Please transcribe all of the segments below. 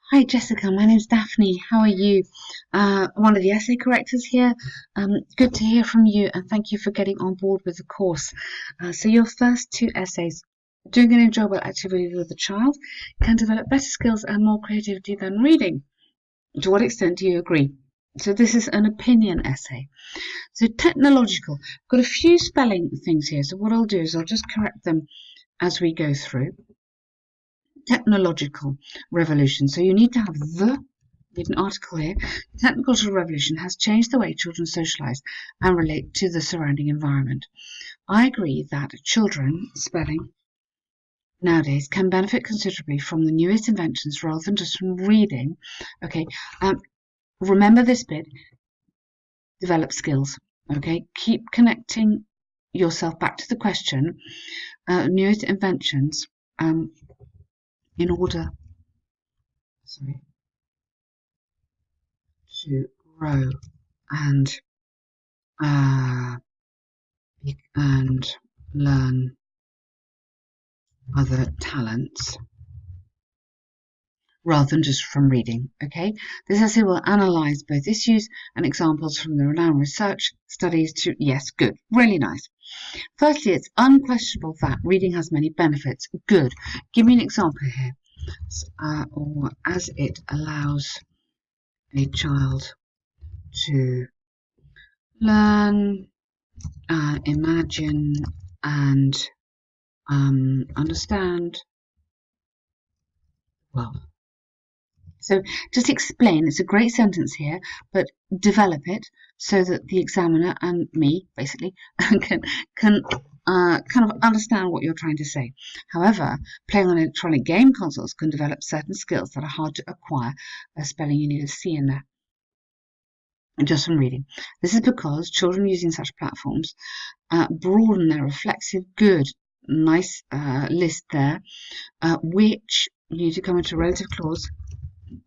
Hi Jessica, my name's Daphne. How are you? One of the essay correctors here. Good to hear from you and thank you for getting on board with the course. So your first two essays, doing an enjoyable activity with a child can develop better skills and more creativity than reading. To what extent do you agree? So this is an opinion essay. So technological, got a few spelling things here. So what I'll do is I'll just correct them as we go through. Technological revolution. So you need to have an article here. The technological revolution has changed the way children socialise and relate to the surrounding environment. I agree that children spelling nowadays can benefit considerably from the newest inventions rather than just from reading. Okay, remember this bit, develop skills. Okay, keep connecting yourself back to the question, newest inventions in order, sorry, to grow and and learn other talents rather than just from reading. Okay, this essay will analyse both issues and examples from the renowned research studies to, yes, good, really nice. Firstly, it's unquestionable that reading has many benefits. Good. Give me an example here. Or as it allows a child to learn, imagine, and understand well. So just explain, it's a great sentence here, but develop it so that the examiner and me, basically, can kind of understand what you're trying to say. However, playing on electronic game consoles can develop certain skills that are hard to acquire. Spelling, you need a C in there, just from reading. This is because children using such platforms broaden their reflexive, good, nice list there, which you need to come into a relative clause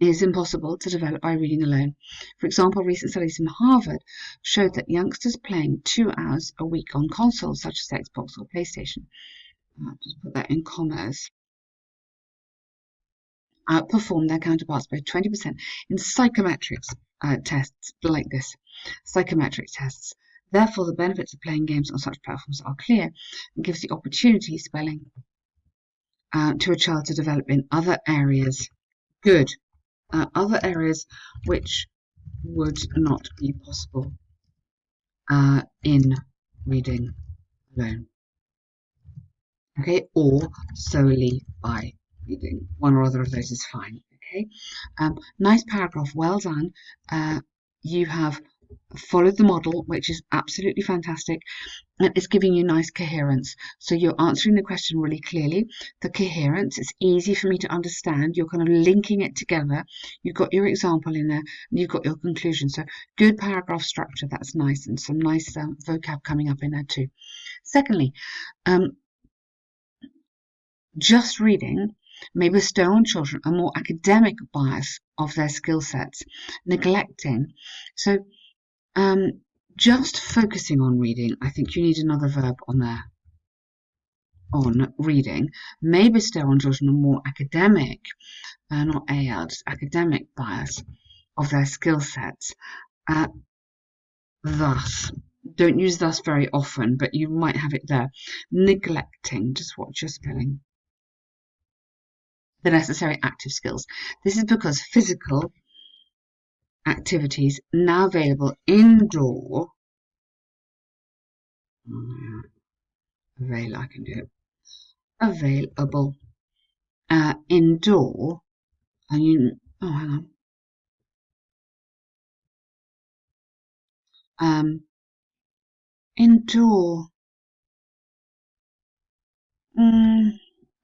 is impossible to develop by reading alone. For example, recent studies from Harvard showed that youngsters playing 2 hours a week on consoles such as Xbox or PlayStation, just put that in commas, outperform their counterparts by 20% in psychometrics tests like this. Psychometric tests. Therefore, the benefits of playing games on such platforms are clear and gives the opportunity spelling to a child to develop in other areas. Good. Other areas which would not be possible in reading alone. Okay, or solely by reading. One or other of those is fine. Okay, nice paragraph, well done. You have followed the model, which is absolutely fantastic, and it's giving you nice coherence. So you're answering the question really clearly. The coherence, it's easy for me to understand. You're kind of linking it together. You've got your example in there, and you've got your conclusion. So good paragraph structure, that's nice, and some nice vocab coming up in there too. Secondly, just reading may bestow on children a more academic bias of their skill sets, neglecting. So just focusing on reading, I think you need another verb on there, on reading, may bestow on children a more academic, not IELTS, academic bias of their skill sets. Thus, don't use thus very often, but you might have it there. Neglecting, just watch your spelling. The necessary active skills. This is because physical activities now available indoor, I can do it, available indoor, and hang on, indoor,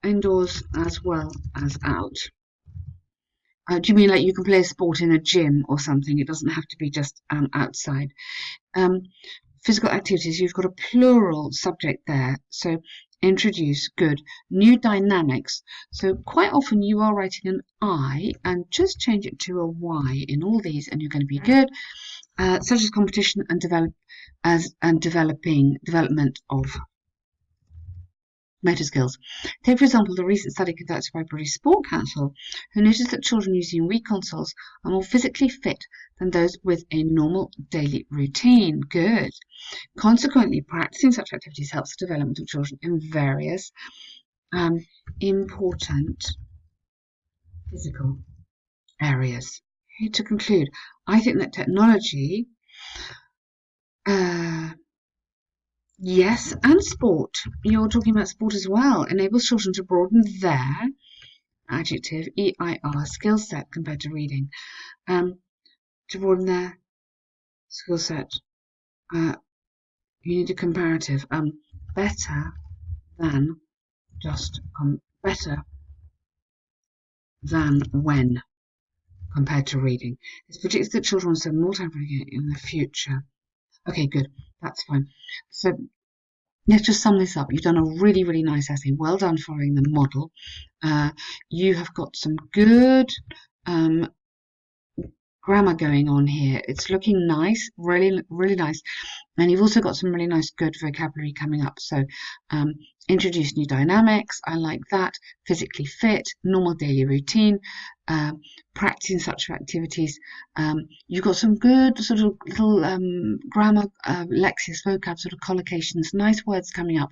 indoors as well as out. Do you mean like you can play a sport in a gym or something? It doesn't have to be just outside. Physical activities, you've got a plural subject there. So introduce, good. New dynamics. So quite often you are writing an I and just change it to a Y in all these and you're going to be good. Such as competition and development of motor skills. Take, for example, the recent study conducted by British Sport Council, who noticed that children using Wii consoles are more physically fit than those with a normal daily routine. Good. Consequently, practicing such activities helps the development of children in various important physical areas. Okay, to conclude, I think that technology, yes, and sport, you're talking about sport as well, enables children to broaden their adjective EIR skill set compared to reading. To broaden their skill set, you need a comparative. Better than just better than when compared to reading. This predicts that children will spend more time reading in the future. Okay, good. That's fine. So let's just sum this up. You've done a really, really nice essay. Well done following the model. You have got some good grammar going on here. It's looking nice, really, really nice. And you've also got some really nice, good vocabulary coming up. So introduce new dynamics. I like that. Physically fit, normal daily routine, practicing such activities. You've got some good sort of little grammar, lexics, vocab, sort of collocations, nice words coming up.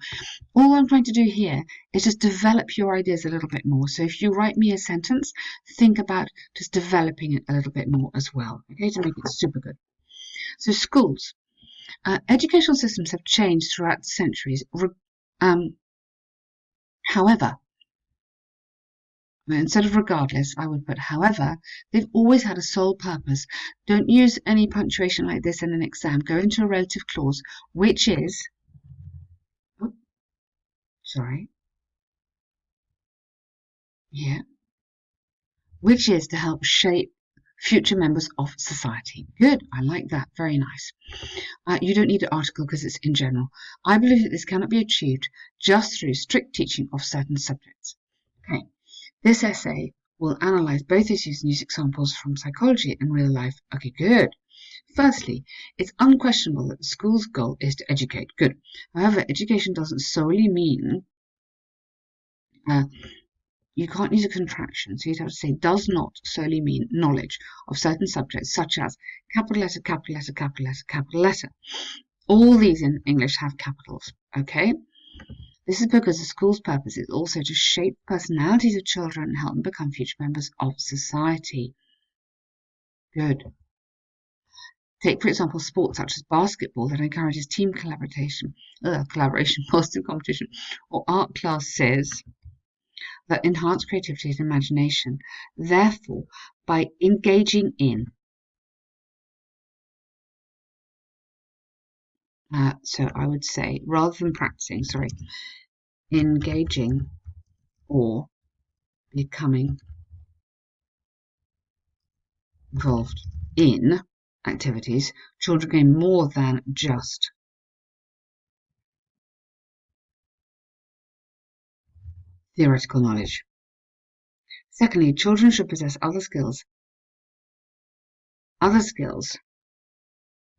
All I'm trying to do here is just develop your ideas a little bit more. So if you write me a sentence, think about just developing it a little bit more as well, okay, to make it super good. So schools. Educational systems have changed throughout the centuries. However, instead of regardless, I would put however, they've always had a sole purpose. Don't use any punctuation like this in an exam. Go into a relative clause, which is, which is to help shape future members of society. Good, I like that, very nice. You don't need an article because it's in general. I believe that this cannot be achieved just through strict teaching of certain subjects. Okay, this essay will analyse both issues and use examples from psychology and real life. Okay, good. Firstly, it's unquestionable that the school's goal is to educate. Good. However, education doesn't solely mean you can't use a contraction, so you'd have to say does not solely mean knowledge of certain subjects, such as capital letter, capital letter, capital letter, capital letter. All these in English have capitals, okay? This is because the school's purpose is also to shape personalities of children and help them become future members of society. Good. Take, for example, sports such as basketball that encourages team collaboration, positive competition, or art classes that enhance creativity and imagination. Therefore, by engaging in, so I would say, rather than practicing, engaging or becoming involved in activities, children gain more than just theoretical knowledge. Secondly, children should possess other skills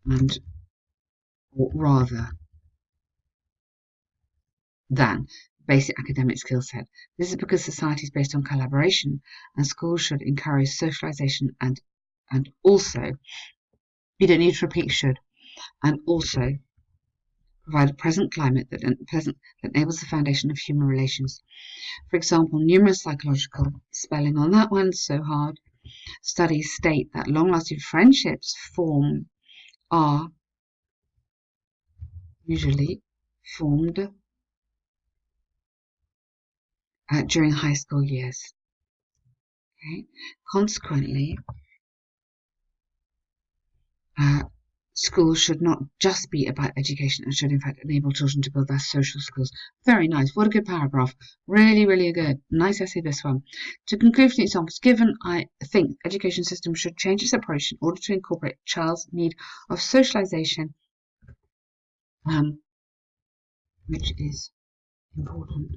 and rather than basic academic skill set. This is because society is based on collaboration and schools should encourage socialization and also, you don't need to repeat should, and also provide a present climate that enables the foundation of human relations. For example, numerous psychological spelling on that one, so hard. Studies state that long-lasting friendships are usually formed during high school years. Okay? Consequently, schools should not just be about education and should in fact enable children to build their social skills. Very nice. What a good paragraph. Really, really good. Nice essay, this one. To conclude from the examples given, I think the education system should change its approach in order to incorporate a child's need of socialization, which is important.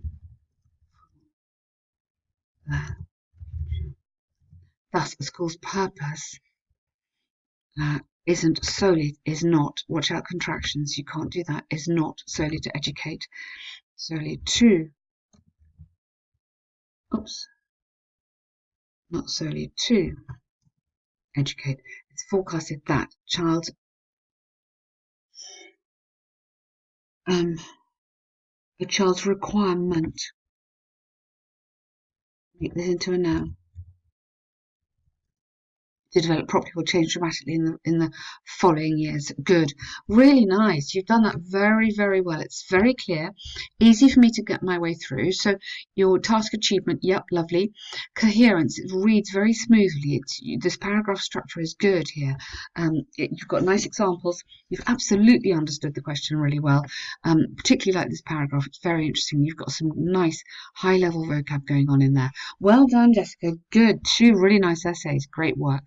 Thus, a school's purpose is not, watch out contractions, you can't do that, is not solely to educate, solely to Oops, not solely to educate. It's forecasted that a child's requirement. Make this into a noun. To develop properly will change dramatically in the following years. Good. Really nice. You've done that very, very well. It's very clear. Easy for me to get my way through. So your task achievement, yep, lovely. Coherence, it reads very smoothly. This paragraph structure is good here. You've got nice examples. You've absolutely understood the question really well. Particularly like this paragraph. It's very interesting. You've got some nice high-level vocab going on in there. Well done, Jessica. Good. 2 really nice essays. Great work.